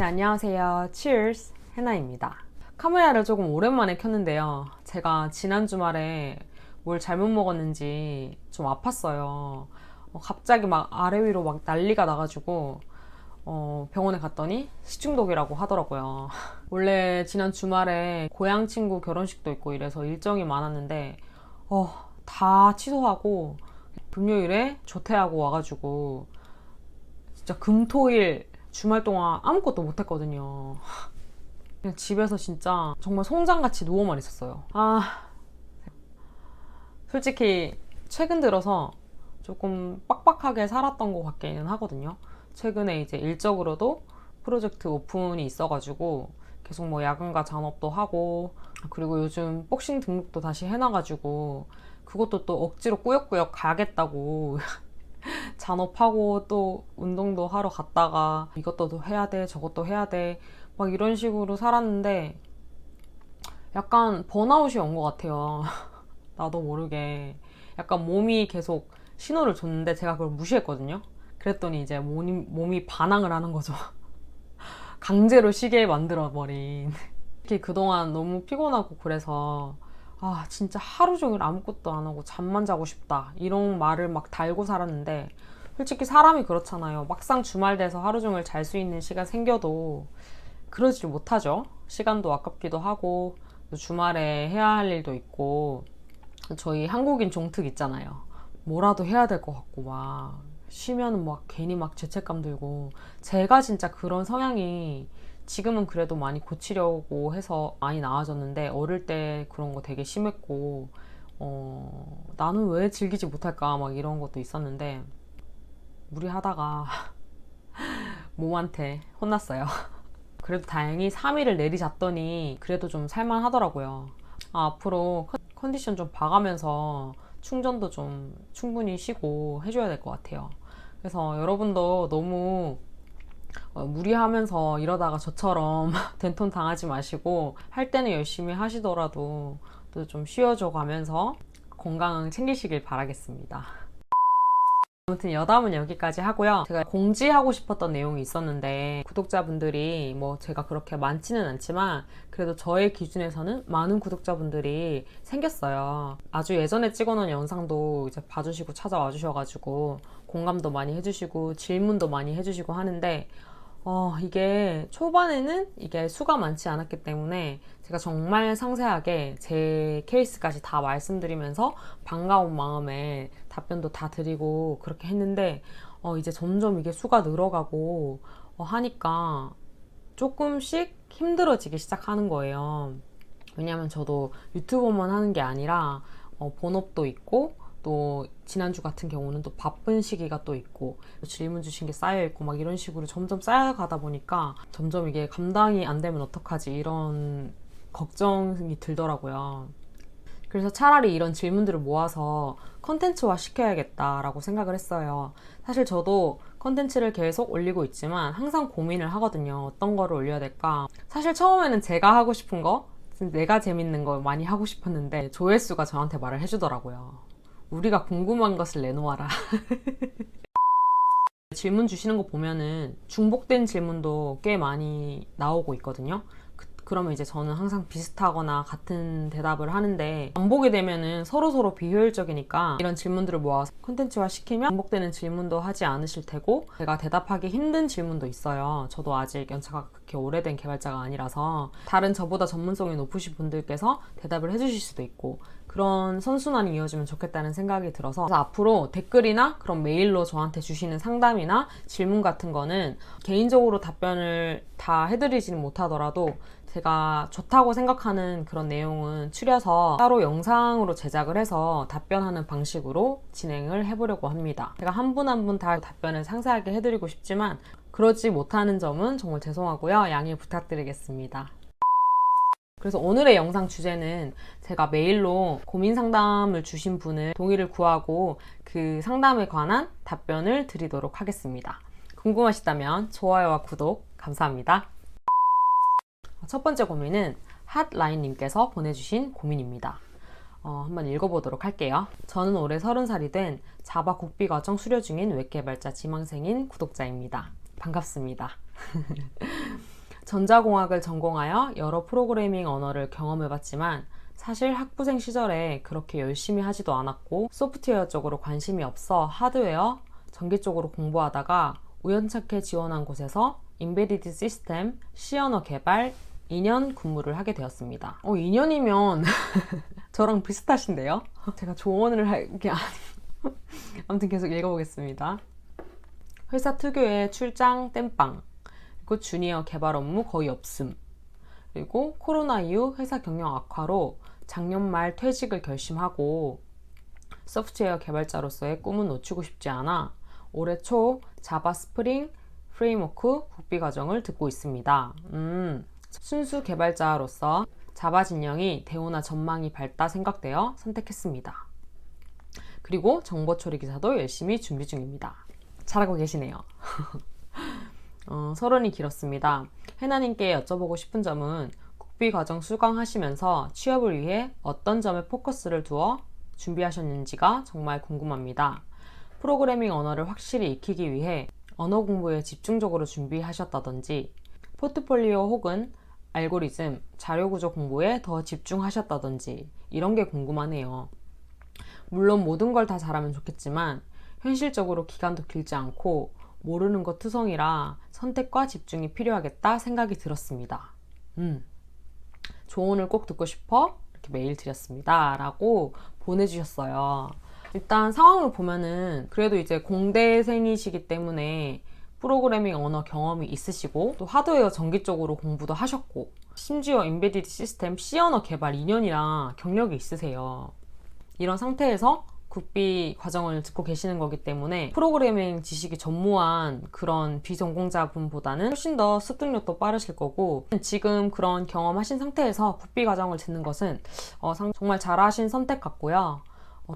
네, 안녕하세요. Cheers! 해나입니다. 카메라를 조금 오랜만에 켰는데요. 제가 지난 주말에 뭘 잘못 먹었는지 좀 아팠어요. 갑자기 막 아래 위로 막 난리가 나가지고 병원에 갔더니 식중독이라고 하더라고요. 원래 지난 주말에 고향 친구 결혼식도 있고 이래서 일정이 많았는데 다 취소하고 금요일에 조퇴하고 와가지고 진짜 금토일 주말 동안 아무것도 못했거든요. 그냥 집에서 진짜 정말 송장같이 누워만 있었어요. 솔직히 최근 들어서 조금 빡빡하게 살았던 것 같기는 하거든요. 최근에 이제 일적으로도 프로젝트 오픈이 있어가지고 계속 뭐 야근과 잔업도 하고, 그리고 요즘 복싱 등록도 다시 해놔가지고 그것도 또 억지로 꾸역꾸역 가야겠다고 잔업하고 또 운동도 하러 갔다가 이것도 해야 돼 저것도 해야 돼 막 이런 식으로 살았는데 약간 번아웃이 온 것 같아요. 나도 모르게 약간 몸이 계속 신호를 줬는데 제가 그걸 무시했거든요. 그랬더니 이제 몸이 반항을 하는 거죠. 강제로 쉬게 만들어버린. 특히 그동안 너무 피곤하고 그래서 진짜 하루 종일 아무것도 안 하고 잠만 자고 싶다 이런 말을 막 달고 살았는데, 솔직히 사람이 그렇잖아요. 막상 주말 돼서 하루 종일 잘 수 있는 시간 생겨도 그러지 못하죠. 시간도 아깝기도 하고 또 주말에 해야 할 일도 있고, 저희 한국인 종특 있잖아요. 뭐라도 해야 될 것 같고 막 쉬면은 막 괜히 막 죄책감 들고. 제가 진짜 그런 성향이 지금은 그래도 많이 고치려고 해서 많이 나아졌는데, 어릴 때 그런 거 되게 심했고 나는 왜 즐기지 못할까 막 이런 것도 있었는데 무리하다가 몸한테 혼났어요. 그래도 다행히 3일을 내리잤더니 그래도 좀 살만하더라고요. 앞으로 컨디션 좀 봐가면서 충전도 좀 충분히 쉬고 해줘야 될 것 같아요. 그래서 여러분도 너무 무리하면서 이러다가 저처럼 된통 당하지 마시고, 할 때는 열심히 하시더라도 또 좀 쉬어줘 가면서 건강 챙기시길 바라겠습니다. 아무튼 여담은 여기까지 하고요. 제가 공지하고 싶었던 내용이 있었는데, 구독자분들이 뭐 제가 그렇게 많지는 않지만 그래도 저의 기준에서는 많은 구독자분들이 생겼어요. 아주 예전에 찍어놓은 영상도 이제 봐주시고 찾아와 주셔가지고 공감도 많이 해주시고 질문도 많이 해주시고 하는데, 이게 초반에는 이게 수가 많지 않았기 때문에 제가 정말 상세하게 제 케이스까지 다 말씀드리면서 반가운 마음에 답변도 다 드리고 그렇게 했는데, 이제 점점 이게 수가 늘어가고 하니까 조금씩 힘들어지기 시작하는 거예요. 왜냐면 저도 유튜버만 하는 게 아니라 본업도 있고, 또 지난주 같은 경우는 또 바쁜 시기가 또 있고 질문 주신 게 쌓여 있고 막 이런 식으로 점점 쌓여가다 보니까 점점 이게 감당이 안 되면 어떡하지 이런 걱정이 들더라고요. 그래서 차라리 이런 질문들을 모아서 컨텐츠화 시켜야겠다라고 생각을 했어요. 사실 저도 컨텐츠를 계속 올리고 있지만 항상 고민을 하거든요. 어떤 거를 올려야 될까. 사실 처음에는 제가 하고 싶은 거, 내가 재밌는 거 많이 하고 싶었는데 조회수가 저한테 말을 해주더라고요. 우리가 궁금한 것을 내놓아라. 질문 주시는 거 보면은 중복된 질문도 꽤 많이 나오고 있거든요. 그러면 이제 저는 항상 비슷하거나 같은 대답을 하는데, 안 보게 되면은 서로서로 비효율적이니까 이런 질문들을 모아서 콘텐츠화 시키면 반복되는 질문도 하지 않으실 테고, 제가 대답하기 힘든 질문도 있어요. 저도 아직 연차가 그렇게 오래된 개발자가 아니라서 다른 저보다 전문성이 높으신 분들께서 대답을 해주실 수도 있고, 그런 선순환이 이어지면 좋겠다는 생각이 들어서, 그래서 앞으로 댓글이나 그런 메일로 저한테 주시는 상담이나 질문 같은 거는 개인적으로 답변을 다 해드리지는 못하더라도 제가 좋다고 생각하는 그런 내용은 추려서 따로 영상으로 제작을 해서 답변하는 방식으로 진행을 해보려고 합니다. 제가 한 분 한 분 다 답변을 상세하게 해드리고 싶지만 그러지 못하는 점은 정말 죄송하고요. 양해 부탁드리겠습니다. 그래서 오늘의 영상 주제는 제가 메일로 고민 상담을 주신 분을 동의를 구하고 그 상담에 관한 답변을 드리도록 하겠습니다. 궁금하시다면 좋아요와 구독 감사합니다. 첫 번째 고민은 핫라인님께서 보내주신 고민입니다. 한번 읽어보도록 할게요. 저는 올해 30살이 된 자바 국비과정 수료 중인 웹개발자 지망생인 구독자입니다. 반갑습니다. 전자공학을 전공하여 여러 프로그래밍 언어를 경험해봤지만 사실 학부생 시절에 그렇게 열심히 하지도 않았고 소프트웨어 쪽으로 관심이 없어 하드웨어, 전기 쪽으로 공부하다가 우연찮게 지원한 곳에서 인베디드 시스템, C 언어 개발 2년 근무를 하게 되었습니다. 2년이면 저랑 비슷하신데요? 제가 조언을 할 게 아무튼 계속 읽어보겠습니다. 회사 특유의 출장 땜빵, 그리고 주니어 개발 업무 거의 없음, 그리고 코로나 이후 회사 경영 악화로 작년 말 퇴직을 결심하고 소프트웨어 개발자로서의 꿈은 놓치고 싶지 않아 올해 초 자바 스프링 프레임워크 국비 과정을 듣고 있습니다. 순수 개발자로서 자바 진영이 대우나 전망이 밝다 생각되어 선택했습니다. 그리고 정보 처리 기사도 열심히 준비 중입니다. 잘하고 계시네요. 서론이 길었습니다. 해나님께 여쭤보고 싶은 점은 국비 과정 수강하시면서 취업을 위해 어떤 점에 포커스를 두어 준비하셨는지가 정말 궁금합니다. 프로그래밍 언어를 확실히 익히기 위해 언어 공부에 집중적으로 준비하셨다든지 포트폴리오 혹은 알고리즘, 자료구조 공부에 더 집중하셨다든지 이런 게 궁금하네요. 물론 모든 걸 다 잘하면 좋겠지만 현실적으로 기간도 길지 않고 모르는 것 투성이라 선택과 집중이 필요하겠다 생각이 들었습니다. 조언을 꼭 듣고 싶어 이렇게 메일 드렸습니다 라고 보내주셨어요. 일단 상황을 보면은 그래도 이제 공대생이시기 때문에 프로그래밍 언어 경험이 있으시고 또 하드웨어 전기 쪽으로 공부도 하셨고 심지어 인베디드 시스템 C 언어 개발 2년이나 경력이 있으세요. 이런 상태에서 국비 과정을 듣고 계시는 거기 때문에 프로그래밍 지식이 전무한 그런 비전공자분보다는 훨씬 더 습득력도 빠르실 거고 지금 그런 경험하신 상태에서 국비 과정을 듣는 것은 정말 잘하신 선택 같고요.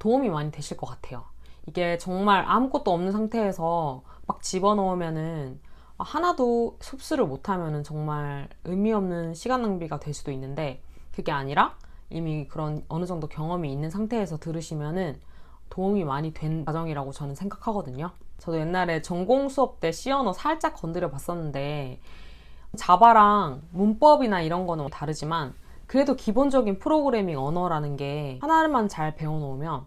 도움이 많이 되실 것 같아요. 이게 정말 아무것도 없는 상태에서 막 집어넣으면은 하나도 흡수를 못하면은 정말 의미 없는 시간 낭비가 될 수도 있는데 그게 아니라 이미 그런 어느 정도 경험이 있는 상태에서 들으시면은 도움이 많이 된 과정이라고 저는 생각하거든요. 저도 옛날에 전공 수업 때 C 언어 살짝 건드려 봤었는데 자바랑 문법이나 이런 거는 다르지만 그래도 기본적인 프로그래밍 언어라는 게 하나만 잘 배워놓으면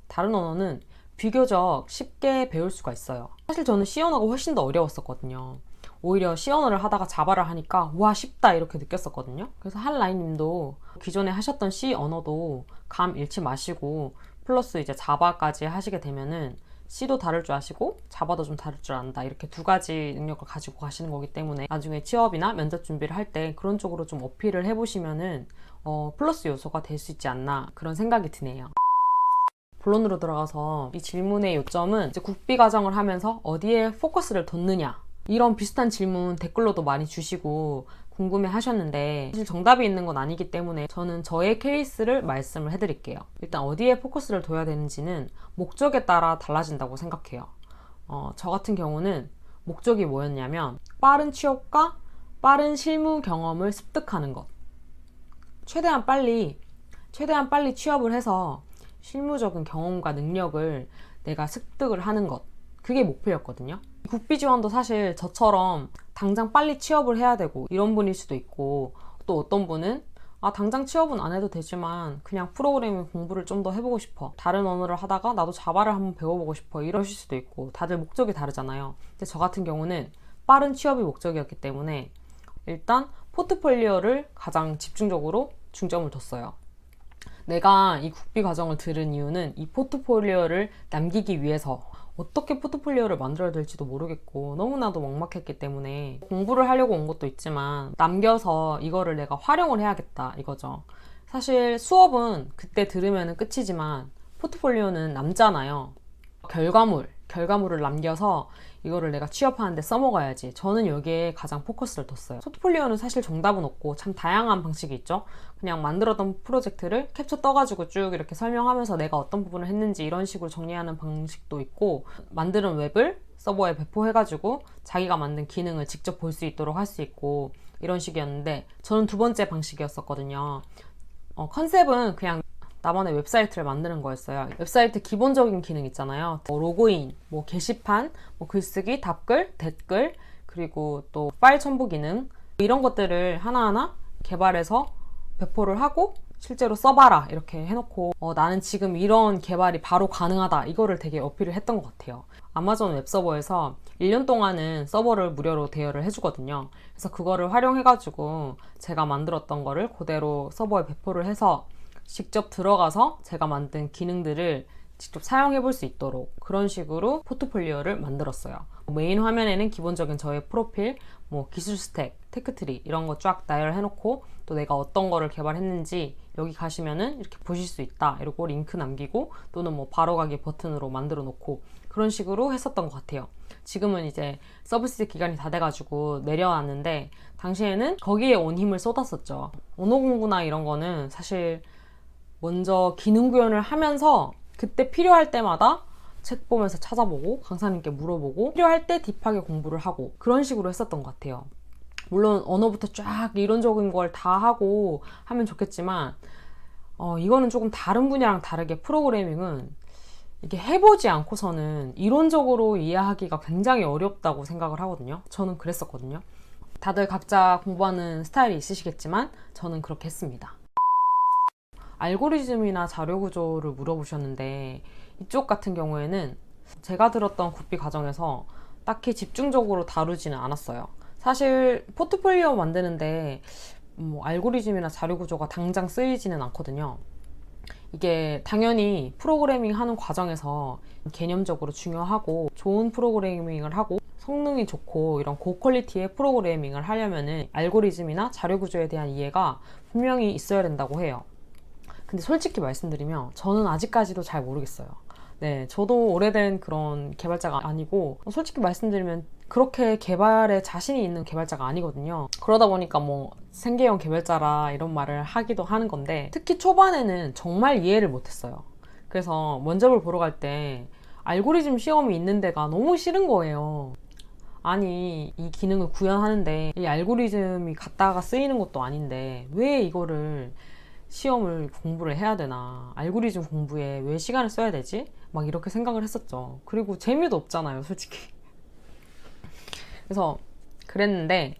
다른 언어는 비교적 쉽게 배울 수가 있어요. 사실 저는 C 언어가 훨씬 더 어려웠었거든요. 오히려 C 언어를 하다가 자바를 하니까 와 쉽다 이렇게 느꼈었거든요. 그래서 한라인님도 기존에 하셨던 C 언어도 감 잃지 마시고 플러스 이제 자바까지 하시게 되면은 C도 다룰 줄 아시고 자바도 좀 다룰 줄 안다 이렇게 두 가지 능력을 가지고 가시는 거기 때문에 나중에 취업이나 면접 준비를 할 때 그런 쪽으로 좀 어필을 해보시면은 플러스 요소가 될 수 있지 않나 그런 생각이 드네요. 본론으로 들어가서 이 질문의 요점은 이제 국비 과정을 하면서 어디에 포커스를 뒀느냐 이런 비슷한 질문 댓글로도 많이 주시고 궁금해 하셨는데 사실 정답이 있는 건 아니기 때문에 저는 저의 케이스를 말씀을 해드릴게요. 일단 어디에 포커스를 둬야 되는지는 목적에 따라 달라진다고 생각해요. 저 같은 경우는 목적이 뭐였냐면 빠른 취업과 빠른 실무 경험을 습득하는 것. 최대한 빨리 취업을 해서 실무적인 경험과 능력을 내가 습득을 하는 것. 그게 목표였거든요. 국비 지원도 사실 저처럼 당장 빨리 취업을 해야 되고 이런 분일 수도 있고 또 어떤 분은 당장 취업은 안 해도 되지만 그냥 프로그래밍 공부를 좀 더 해보고 싶어. 다른 언어를 하다가 나도 자바를 한번 배워보고 싶어. 이러실 수도 있고 다들 목적이 다르잖아요. 근데 저 같은 경우는 빠른 취업이 목적이었기 때문에 일단 포트폴리오를 가장 집중적으로 중점을 뒀어요. 내가 이 국비 과정을 들은 이유는 이 포트폴리오를 남기기 위해서 어떻게 포트폴리오를 만들어야 될지도 모르겠고 너무나도 막막했기 때문에 공부를 하려고 온 것도 있지만 남겨서 이거를 내가 활용을 해야겠다 이거죠. 사실 수업은 그때 들으면 끝이지만 포트폴리오는 남잖아요. 결과물을 남겨서 이거를 내가 취업하는데 써먹어야지. 저는 여기에 가장 포커스를 뒀어요. 포트폴리오는 사실 정답은 없고 참 다양한 방식이 있죠. 그냥 만들었던 프로젝트를 캡처 떠가지고 쭉 이렇게 설명하면서 내가 어떤 부분을 했는지 이런 식으로 정리하는 방식도 있고 만드는 웹을 서버에 배포해가지고 자기가 만든 기능을 직접 볼 수 있도록 할 수 있고 이런 식이었는데 저는 두 번째 방식이었었거든요. 컨셉은 그냥 나만의 웹사이트를 만드는 거였어요. 웹사이트 기본적인 기능 있잖아요. 로그인, 게시판, 글쓰기, 답글, 댓글, 그리고 또 파일 첨부 기능, 이런 것들을 하나하나 개발해서 배포를 하고 실제로 써봐라 이렇게 해놓고 나는 지금 이런 개발이 바로 가능하다 이거를 되게 어필을 했던 것 같아요. 아마존 웹서버에서 1년 동안은 서버를 무료로 대여를 해주거든요. 그래서 그거를 활용해가지고 제가 만들었던 거를 그대로 서버에 배포를 해서 직접 들어가서 제가 만든 기능들을 직접 사용해 볼 수 있도록 그런 식으로 포트폴리오를 만들었어요. 메인 화면에는 기본적인 저의 프로필, 기술 스택, 테크트리 이런 거 쫙 나열해 놓고 또 내가 어떤 거를 개발했는지 여기 가시면은 이렇게 보실 수 있다 이러고 링크 남기고 또는 바로 가기 버튼으로 만들어 놓고 그런 식으로 했었던 것 같아요. 지금은 이제 서비스 기간이 다 돼가지고 내려왔는데 당시에는 거기에 온 힘을 쏟았었죠. 언어 공부나 이런 거는 사실 먼저 기능 구현을 하면서 그때 필요할 때마다 책 보면서 찾아보고 강사님께 물어보고 필요할 때 딥하게 공부를 하고 그런 식으로 했었던 것 같아요. 물론 언어부터 쫙 이론적인 걸 다 하고 하면 좋겠지만 이거는 조금 다른 분야랑 다르게 프로그래밍은 이게 해보지 않고서는 이론적으로 이해하기가 굉장히 어렵다고 생각을 하거든요. 저는 그랬었거든요. 다들 각자 공부하는 스타일이 있으시겠지만 저는 그렇게 했습니다. 알고리즘이나 자료 구조를 물어보셨는데 이쪽 같은 경우에는 제가 들었던 구비 과정에서 딱히 집중적으로 다루지는 않았어요. 사실 포트폴리오 만드는데 알고리즘이나 자료 구조가 당장 쓰이지는 않거든요. 이게 당연히 프로그래밍 하는 과정에서 개념적으로 중요하고 좋은 프로그래밍을 하고 성능이 좋고 이런 고퀄리티의 프로그래밍을 하려면은 알고리즘이나 자료 구조에 대한 이해가 분명히 있어야 된다고 해요. 근데 솔직히 말씀드리면 저는 아직까지도 잘 모르겠어요. 네, 저도 오래된 그런 개발자가 아니고 솔직히 말씀드리면 그렇게 개발에 자신이 있는 개발자가 아니거든요. 그러다 보니까 생계형 개발자라 이런 말을 하기도 하는 건데 특히 초반에는 정말 이해를 못했어요. 그래서 면접을 보러 갈 때 알고리즘 시험이 있는 데가 너무 싫은 거예요. 아니 이 기능을 구현하는데 이 알고리즘이 갖다가 쓰이는 것도 아닌데 왜 이거를 시험을 공부를 해야 되나, 알고리즘 공부에 왜 시간을 써야 되지? 막 이렇게 생각을 했었죠. 그리고 재미도 없잖아요, 솔직히. 그래서 그랬는데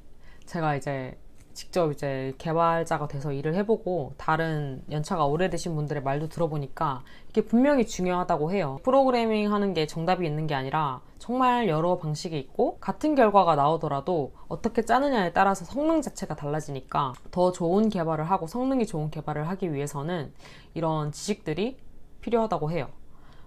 제가 이제 직접 이제 개발자가 돼서 일을 해보고 다른 연차가 오래되신 분들의 말도 들어보니까 이게 분명히 중요하다고 해요. 프로그래밍 하는 게 정답이 있는 게 아니라 정말 여러 방식이 있고 같은 결과가 나오더라도 어떻게 짜느냐에 따라서 성능 자체가 달라지니까 더 좋은 개발을 하고 성능이 좋은 개발을 하기 위해서는 이런 지식들이 필요하다고 해요.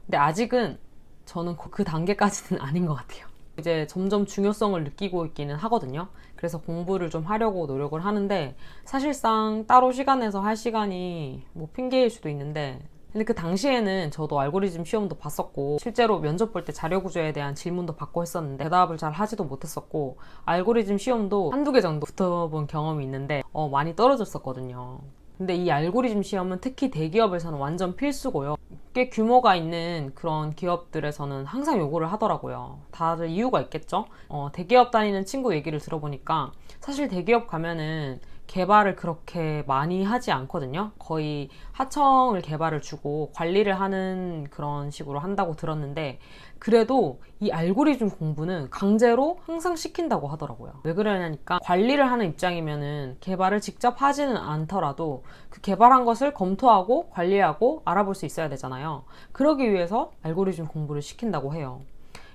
근데 아직은 저는 그 단계까지는 아닌 것 같아요. 이제 점점 중요성을 느끼고 있기는 하거든요. 그래서 공부를 좀 하려고 노력을 하는데 사실상 따로 시간 내서 할 시간이 핑계일 수도 있는데 근데 그 당시에는 저도 알고리즘 시험도 봤었고 실제로 면접 볼 때 자료 구조에 대한 질문도 받고 했었는데 대답을 잘 하지도 못했었고 알고리즘 시험도 한두 개 정도 붙어본 경험이 있는데 많이 떨어졌었거든요. 근데 이 알고리즘 시험은 특히 대기업에서는 완전 필수고요. 꽤 규모가 있는 그런 기업들에서는 항상 요구를 하더라고요. 다들 이유가 있겠죠? 대기업 다니는 친구 얘기를 들어보니까 사실 대기업 가면은 개발을 그렇게 많이 하지 않거든요. 거의 하청을 개발을 주고 관리를 하는 그런 식으로 한다고 들었는데 그래도 이 알고리즘 공부는 강제로 항상 시킨다고 하더라고요. 왜 그러냐니까 관리를 하는 입장이면은 개발을 직접 하지는 않더라도 그 개발한 것을 검토하고 관리하고 알아볼 수 있어야 되잖아요. 그러기 위해서 알고리즘 공부를 시킨다고 해요.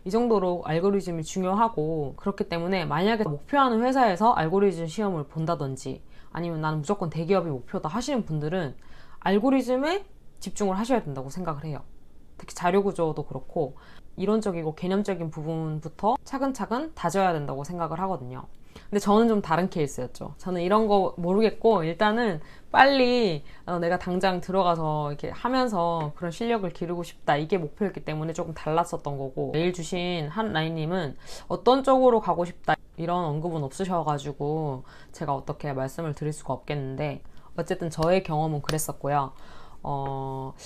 이 정도로 알고리즘이 중요하고 그렇기 때문에 만약에 목표하는 회사에서 알고리즘 시험을 본다든지 아니면 나는 무조건 대기업이 목표다 하시는 분들은 알고리즘에 집중을 하셔야 된다고 생각을 해요. 특히 자료 구조도 그렇고 이론적이고 개념적인 부분부터 차근차근 다져야 된다고 생각을 하거든요. 근데 저는 좀 다른 케이스였죠. 저는 이런 거 모르겠고 일단은 빨리 내가 당장 들어가서 이렇게 하면서 그런 실력을 기르고 싶다 이게 목표였기 때문에 조금 달랐었던 거고 메일 주신 한 라인님은 어떤 쪽으로 가고 싶다 이런 언급은 없으셔가지고 제가 어떻게 말씀을 드릴 수가 없겠는데 어쨌든 저의 경험은 그랬었고요.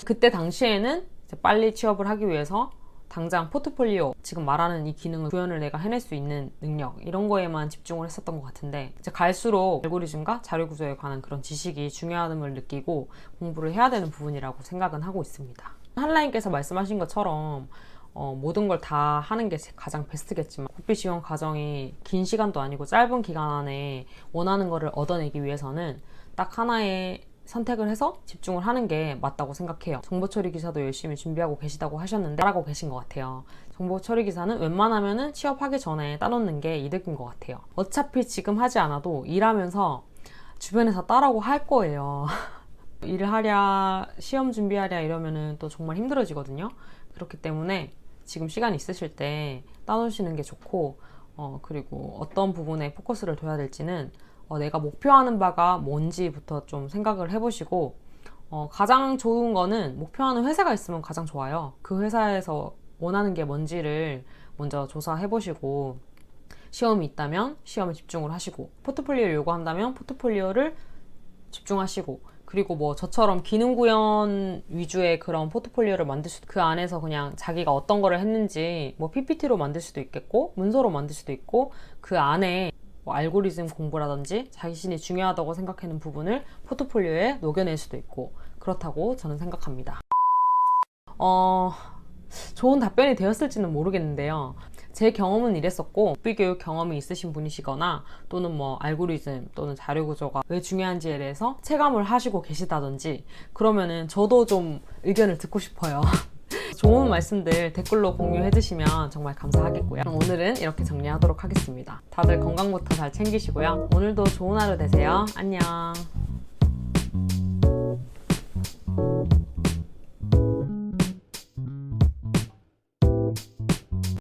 그때 당시에는 이제 빨리 취업을 하기 위해서 당장 포트폴리오, 지금 말하는 이 기능을 구현을 내가 해낼 수 있는 능력 이런 거에만 집중을 했었던 것 같은데 이제 갈수록 알고리즘과 자료 구조에 관한 그런 지식이 중요함을 느끼고 공부를 해야 되는 부분이라고 생각은 하고 있습니다. 한라인께서 말씀하신 것처럼 모든 걸 다 하는 게 가장 베스트겠지만 국비 지원 과정이 긴 시간도 아니고 짧은 기간 안에 원하는 거를 얻어내기 위해서는 딱 하나의 선택을 해서 집중을 하는 게 맞다고 생각해요. 정보 처리 기사도 열심히 준비하고 계시다고 하셨는데 잘하고 계신 것 같아요. 정보 처리 기사는 웬만하면은 취업하기 전에 따놓는 게 이득인 것 같아요. 어차피 지금 하지 않아도 일하면서 주변에서 따라고 할 거예요. 일을 하랴 시험 준비하랴 이러면은 또 정말 힘들어지거든요. 그렇기 때문에 지금 시간 있으실 때 따놓으시는 게 좋고, 그리고 어떤 부분에 포커스를 둬야 될지는 내가 목표하는 바가 뭔지부터 좀 생각을 해보시고, 가장 좋은 거는 목표하는 회사가 있으면 가장 좋아요. 그 회사에서 원하는 게 뭔지를 먼저 조사해보시고, 시험이 있다면 시험에 집중을 하시고, 포트폴리오를 요구한다면 포트폴리오를 집중하시고, 그리고 뭐 저처럼 기능 구현 위주의 그런 포트폴리오를 만들 수도, 그 안에서 그냥 자기가 어떤 거를 했는지 뭐 PPT로 만들 수도 있겠고 문서로 만들 수도 있고, 그 안에 뭐 알고리즘 공부라든지 자신이 중요하다고 생각하는 부분을 포트폴리오에 녹여낼 수도 있고, 그렇다고 저는 생각합니다. 좋은 답변이 되었을지는 모르겠는데요. 제 경험은 이랬었고, 국비교육 경험이 있으신 분이시거나 또는 뭐 알고리즘 또는 자료구조가 왜 중요한지에 대해서 체감을 하시고 계시다든지 그러면은 저도 좀 의견을 듣고 싶어요. 좋은 말씀들 댓글로 공유해 주시면 정말 감사하겠고요. 그럼 오늘은 이렇게 정리하도록 하겠습니다. 다들 건강부터 잘 챙기시고요. 오늘도 좋은 하루 되세요. 안녕.